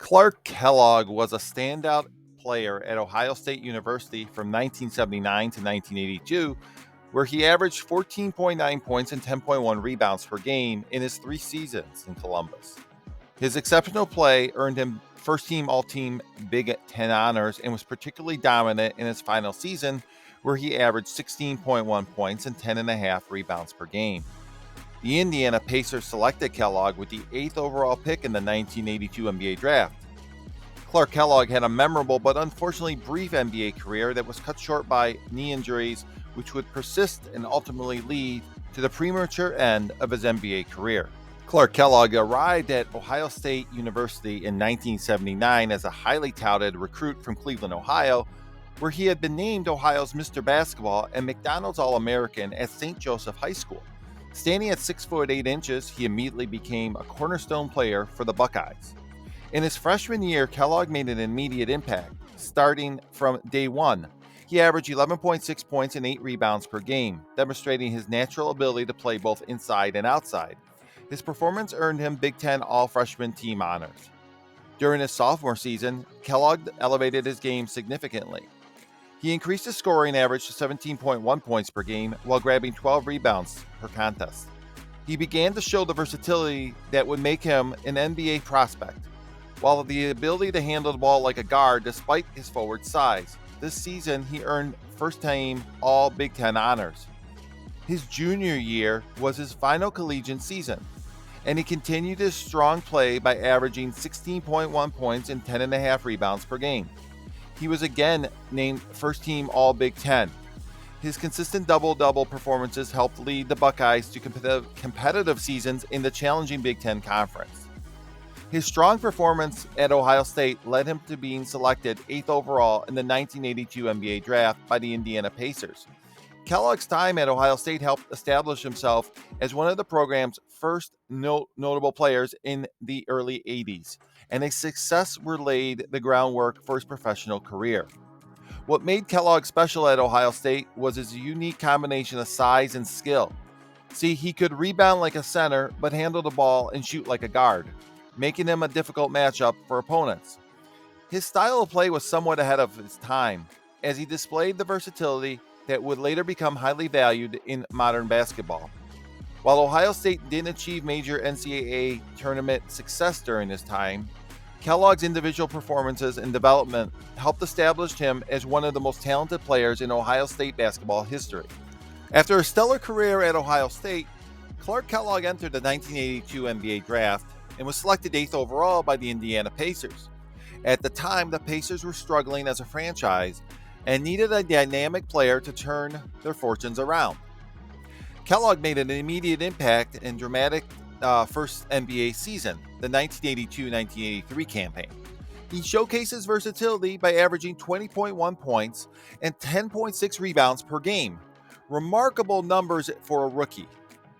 Clark Kellogg was a standout player at Ohio State University from 1979 to 1982, where he averaged 14.9 points and 10.1 rebounds per game in his 3 seasons in Columbus. His exceptional play earned him first-team All-Team Big Ten honors and was particularly dominant in his final season, where he averaged 16.1 points and 10.5 rebounds per game. The Indiana Pacers selected Kellogg with the 8th overall pick in the 1982 NBA draft. Clark Kellogg had a memorable but unfortunately brief NBA career that was cut short by knee injuries, which would persist and ultimately lead to the premature end of his NBA career. Clark Kellogg arrived at Ohio State University in 1979 as a highly touted recruit from Cleveland, Ohio, where he had been named Ohio's Mr. Basketball and McDonald's All-American at St. Joseph High School. Standing at 6 foot 8 inches, he immediately became a cornerstone player for the Buckeyes. In his freshman year, Kellogg made an immediate impact, starting from day one. He averaged 11.6 points and 8 rebounds per game, demonstrating his natural ability to play both inside and outside. His performance earned him Big Ten All-Freshman Team honors. During his sophomore season, Kellogg elevated his game significantly. He increased his scoring average to 17.1 points per game while grabbing 12 rebounds per contest. He began to show the versatility that would make him an NBA prospect, while the ability to handle the ball like a guard despite his forward size. This season, he earned first-team All Big Ten honors. His junior year was his final collegiate season, and he continued his strong play by averaging 16.1 points and 10.5 rebounds per game. He was again named first-team All Big Ten. His consistent double-double performances helped lead the Buckeyes to competitive seasons in the challenging Big Ten Conference. His strong performance at Ohio State led him to being selected 8th overall in the 1982 NBA draft by the Indiana Pacers. Kellogg's time at Ohio State helped establish himself as one of the program's first notable players in the early 80s, and his success laid the groundwork for his professional career. What made Kellogg special at Ohio State was his unique combination of size and skill. See, he could rebound like a center, but handle the ball and shoot like a guard, making him a difficult matchup for opponents. His style of play was somewhat ahead of his time, as he displayed the versatility that would later become highly valued in modern basketball. While Ohio State didn't achieve major NCAA tournament success during this time, Kellogg's individual performances and development helped establish him as one of the most talented players in Ohio State basketball history. After a stellar career at Ohio State, Clark Kellogg entered the 1982 NBA draft and was selected 8th overall by the Indiana Pacers. At the time, the Pacers were struggling as a franchise and needed a dynamic player to turn their fortunes around. Kellogg made an immediate impact in dramatic first NBA season, the 1982-1983 campaign. He showcased his versatility by averaging 20.1 points and 10.6 rebounds per game. Remarkable numbers for a rookie.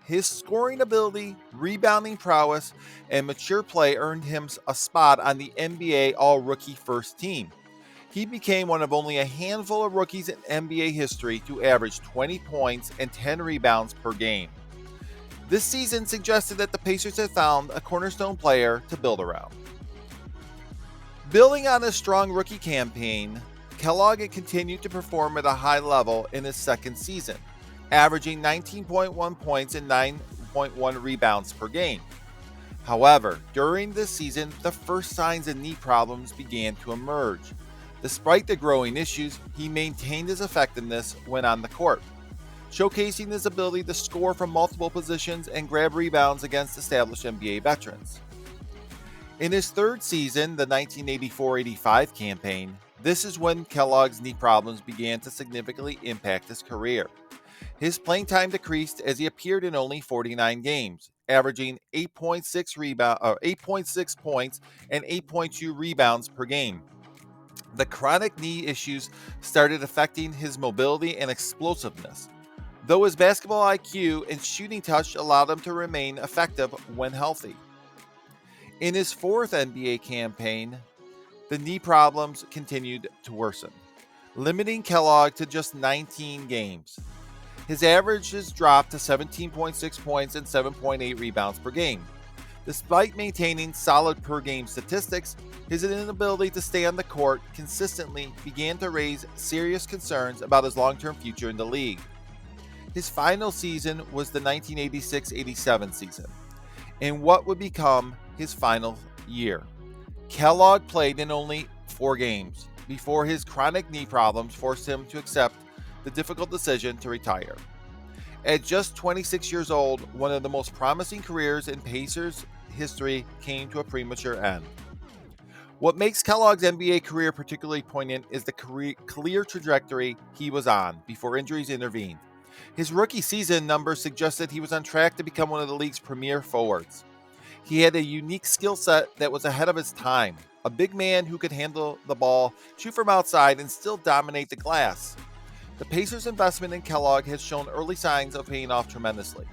His scoring ability, rebounding prowess, and mature play earned him a spot on the NBA All-Rookie First Team. He became one of only a handful of rookies in NBA history to average 20 points and 10 rebounds per game. This season suggested that the Pacers had found a cornerstone player to build around. Building on his strong rookie campaign, Kellogg continued to perform at a high level in his second season, averaging 19.1 points and 9.1 rebounds per game. However, during this season, the first signs of knee problems began to emerge. Despite the growing issues, he maintained his effectiveness when on the court, showcasing his ability to score from multiple positions and grab rebounds against established NBA veterans. In his third season, the 1984-85 campaign, this is when Kellogg's knee problems began to significantly impact his career. His playing time decreased as he appeared in only 49 games, averaging 8.6 points and 8.2 rebounds per game. The chronic knee issues started affecting his mobility and explosiveness, though his basketball IQ and shooting touch allowed him to remain effective when healthy. In his fourth NBA campaign, the knee problems continued to worsen, limiting Kellogg to just 19 games. His averages dropped to 17.6 points and 7.8 rebounds per game. Despite maintaining solid per-game statistics, his inability to stay on the court consistently began to raise serious concerns about his long-term future in the league. His final season was the 1986-87 season, in what would become his final year. Kellogg played in only 4 games before his chronic knee problems forced him to accept the difficult decision to retire. At just 26 years old, one of the most promising careers in Pacers history came to a premature end. What makes Kellogg's NBA career particularly poignant is the clear trajectory he was on before injuries intervened. His rookie season numbers suggested he was on track to become one of the league's premier forwards. He had a unique skill set that was ahead of his time, a big man who could handle the ball, shoot from outside, and still dominate the glass. The Pacers' investment in Kellogg has shown early signs of paying off tremendously.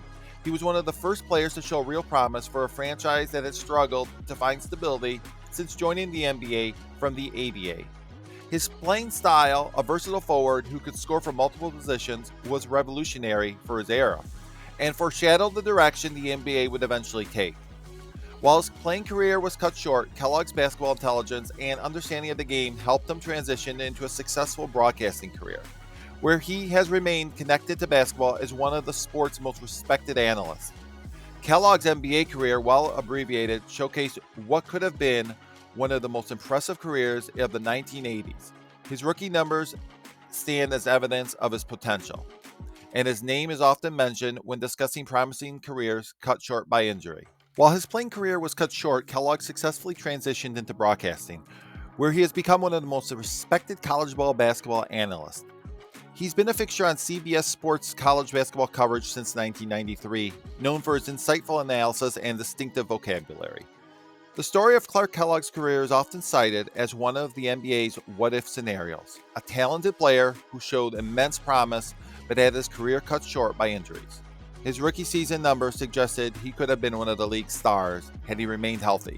He was one of the first players to show real promise for a franchise that had struggled to find stability since joining the NBA from the ABA. His playing style, a versatile forward who could score from multiple positions, was revolutionary for his era and foreshadowed the direction the NBA would eventually take. While his playing career was cut short, Kellogg's basketball intelligence and understanding of the game helped him transition into a successful broadcasting career, where he has remained connected to basketball as one of the sport's most respected analysts. Kellogg's NBA career, while abbreviated, showcased what could have been one of the most impressive careers of the 1980s. His rookie numbers stand as evidence of his potential, and his name is often mentioned when discussing promising careers cut short by injury. While his playing career was cut short, Kellogg successfully transitioned into broadcasting, where he has become one of the most respected college basketball analysts. He's been a fixture on CBS Sports college basketball coverage since 1993, known for his insightful analysis and distinctive vocabulary. The story of Clark Kellogg's career is often cited as one of the NBA's what-if scenarios, a talented player who showed immense promise but had his career cut short by injuries. His rookie season numbers suggested he could have been one of the league's stars had he remained healthy.